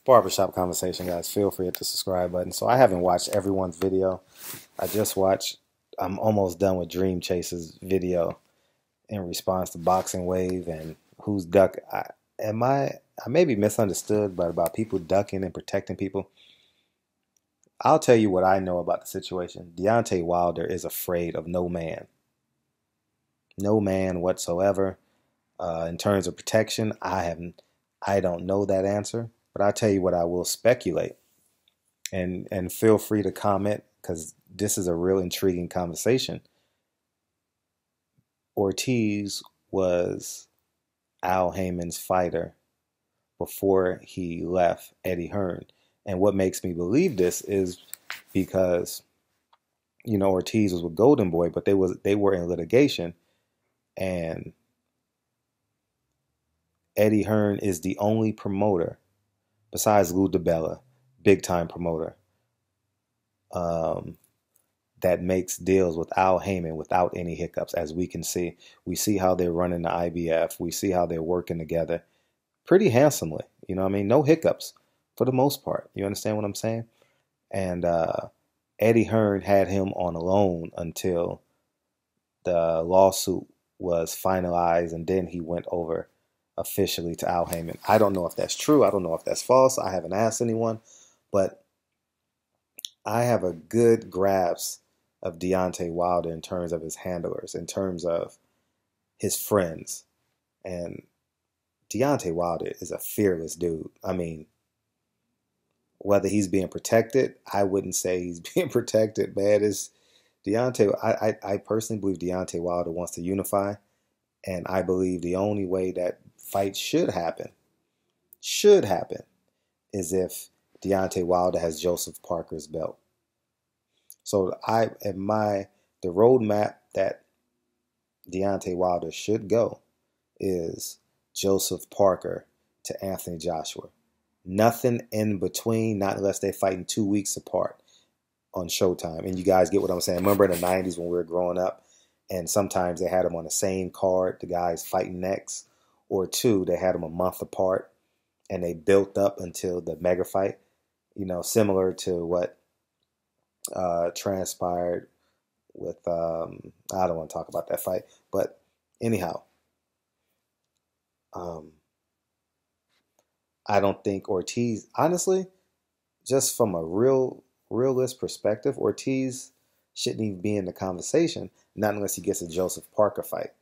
Barbershop conversation, guys. Feel free to hit the subscribe button. So I haven't watched everyone's video. I just watched. I'm almost done with Dream Chase's video in response to BoxingWave and who's duck. I may be misunderstood, but about people ducking and protecting people. I'll tell you what I know about the situation. Deontay Wilder is afraid of no man. No man whatsoever. In terms of protection, I don't know that answer, but I'll tell you what I will speculate. And feel free to comment because this is a real intriguing conversation. Ortiz was Al Heyman's fighter before he left Eddie Hearn. And what makes me believe this is because, you know, Ortiz was with Golden Boy, but they were in litigation, and Eddie Hearn is the only promoter besides Lou DiBella, big time promoter, that makes deals with Al Heyman without any hiccups. As we can see, we see how they're running the IBF. We see how they're working together pretty handsomely. You know what I mean? No hiccups for the most part. You understand what I'm saying? And Eddie Hearn had him on a loan until the lawsuit was finalized, and then he went over officially to Al Heyman. I don't know if that's true. I don't know if that's false. I haven't asked anyone, but I have a good grasp of Deontay Wilder in terms of his handlers, in terms of his friends. And Deontay Wilder is a fearless dude. I mean, whether he's being protected, I wouldn't say he's being protected, man. It's Deontay. I personally believe Deontay Wilder wants to unify, and I believe the only way that fight should happen, is if Deontay Wilder has Joseph Parker's belt. So the roadmap that Deontay Wilder should go is Joseph Parker to Anthony Joshua. Nothing in between, not unless they're fighting 2 weeks apart on Showtime. And you guys get what I'm saying. Remember in the 90s when we were growing up, and sometimes they had them on the same card, the guys fighting next, or two, they had them a month apart, and they built up until the mega fight, you know, similar to what transpired with, I don't want to talk about that fight, but anyhow, I don't think Ortiz, honestly, just from a realist perspective, Ortiz shouldn't even be in the conversation, not unless he gets a Joseph Parker fight.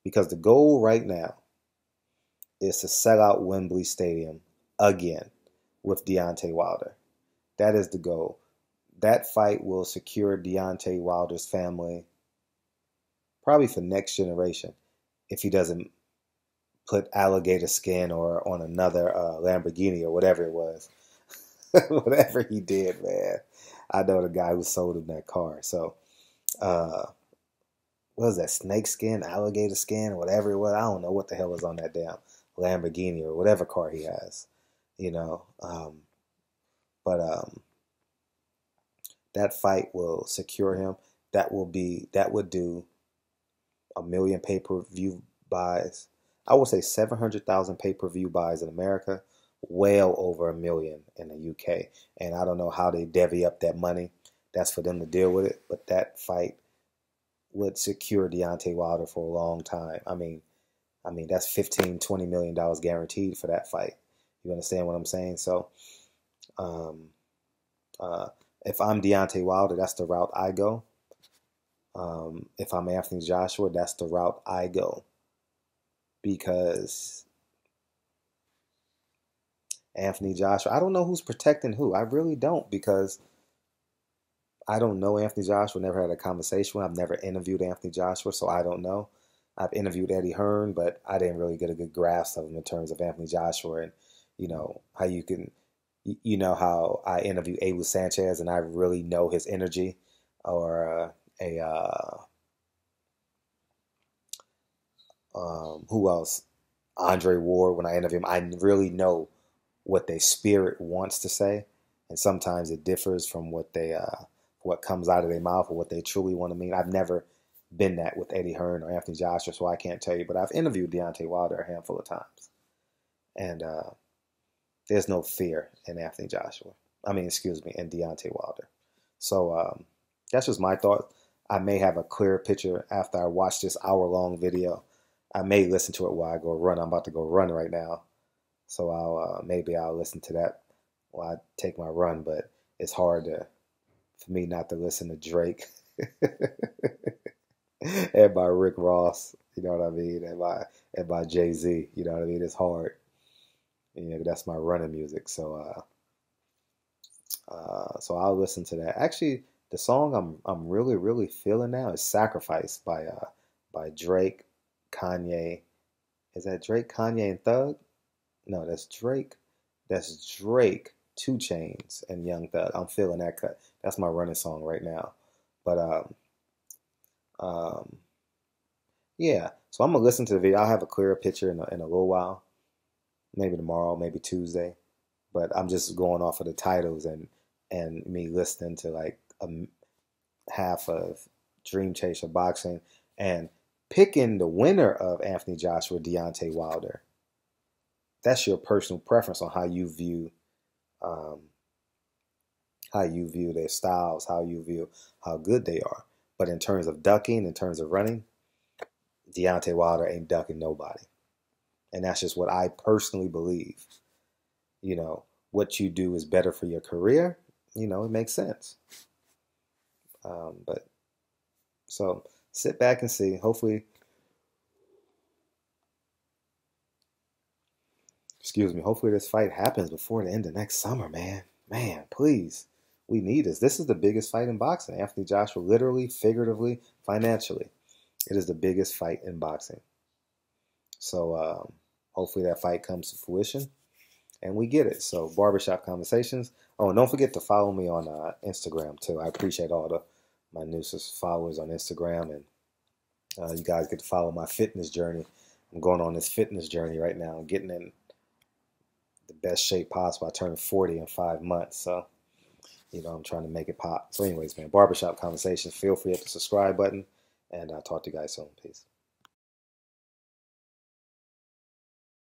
Because the goal right now is to sell out Wembley Stadium again with Deontay Wilder. That is the goal. That fight will secure Deontay Wilder's family probably for next generation if he doesn't put alligator skin or on another Lamborghini or whatever it was. Whatever he did, man. I know the guy who sold him that car. So, what was that? Snake skin, alligator skin, whatever it was. I don't know what the hell was on that damn Lamborghini or whatever car he has. You know, that fight will secure him. That would do 1 million pay-per-view buys. I would say 700,000 pay-per-view buys in America, well over 1 million in the UK. And I don't know how they divvy up that money. That's for them to deal with it. But that fight would secure Deontay Wilder for a long time. I mean, that's $15-20 million guaranteed for that fight. You understand what I'm saying? So, if I'm Deontay Wilder, that's the route I go. If I'm Anthony Joshua, that's the route I go. Because Anthony Joshua, I don't know who's protecting who. I really don't, because I don't know Anthony Joshua. Never had a conversation with him. I've never interviewed Anthony Joshua, so I don't know. I've interviewed Eddie Hearn, but I didn't really get a good grasp of him in terms of Anthony Joshua and, you know, how you can, you know, how I interviewed Abel Sanchez and I really know his energy, or who else? Andre Ward, when I interview him, I really know what their spirit wants to say, and sometimes it differs from what comes out of their mouth or what they truly want to mean. I've never been that with Eddie Hearn or Anthony Joshua, so I can't tell you, but I've interviewed Deontay Wilder a handful of times. And there's no fear in Anthony Joshua. I mean, excuse me, in Deontay Wilder. So that's just my thought. I may have a clearer picture after I watch this hour-long video. I may listen to it while I go run. I'm about to go run right now. So maybe I'll listen to that while I take my run. But it's hard for me not to listen to Drake and by Rick Ross. You know what I mean? And by Jay-Z. You know what I mean? It's hard. You know, that's my running music. So so I'll listen to that. Actually, the song I'm really really feeling now is "Sacrifice" by Drake, Kanye. Is that Drake, Kanye, and Thug? No, that's Drake. That's Drake, 2 Chainz, and Young Thug. I'm feeling that cut. That's my running song right now. But yeah. So I'm gonna listen to the video. I'll have a clearer picture in a little while. Maybe tomorrow, maybe Tuesday. But I'm just going off of the titles and me listening to like half of Dream Chaser Boxing and picking the winner of Anthony Joshua, Deontay Wilder. That's your personal preference on how you view their styles, how you view how good they are. But in terms of ducking, in terms of running, Deontay Wilder ain't ducking nobody. And that's just what I personally believe. You know, what you do is better for your career. You know, it makes sense. But so sit back and see. Hopefully, hopefully this fight happens before the end of next summer, man. Man, please. We need this. This is the biggest fight in boxing. Anthony Joshua, literally, figuratively, financially. It is the biggest fight in boxing. So hopefully that fight comes to fruition and we get it. So Barbershop Conversations. Oh, and don't forget to follow me on Instagram too. I appreciate all my newest followers on Instagram, and you guys get to follow my fitness journey. I'm going on this fitness journey right now. I'm getting in the best shape possible. I turned 40 in 5 months, so you know I'm trying to make it pop. So anyways, man, Barbershop Conversations. Feel free to hit the subscribe button, and I'll talk to you guys soon. Peace.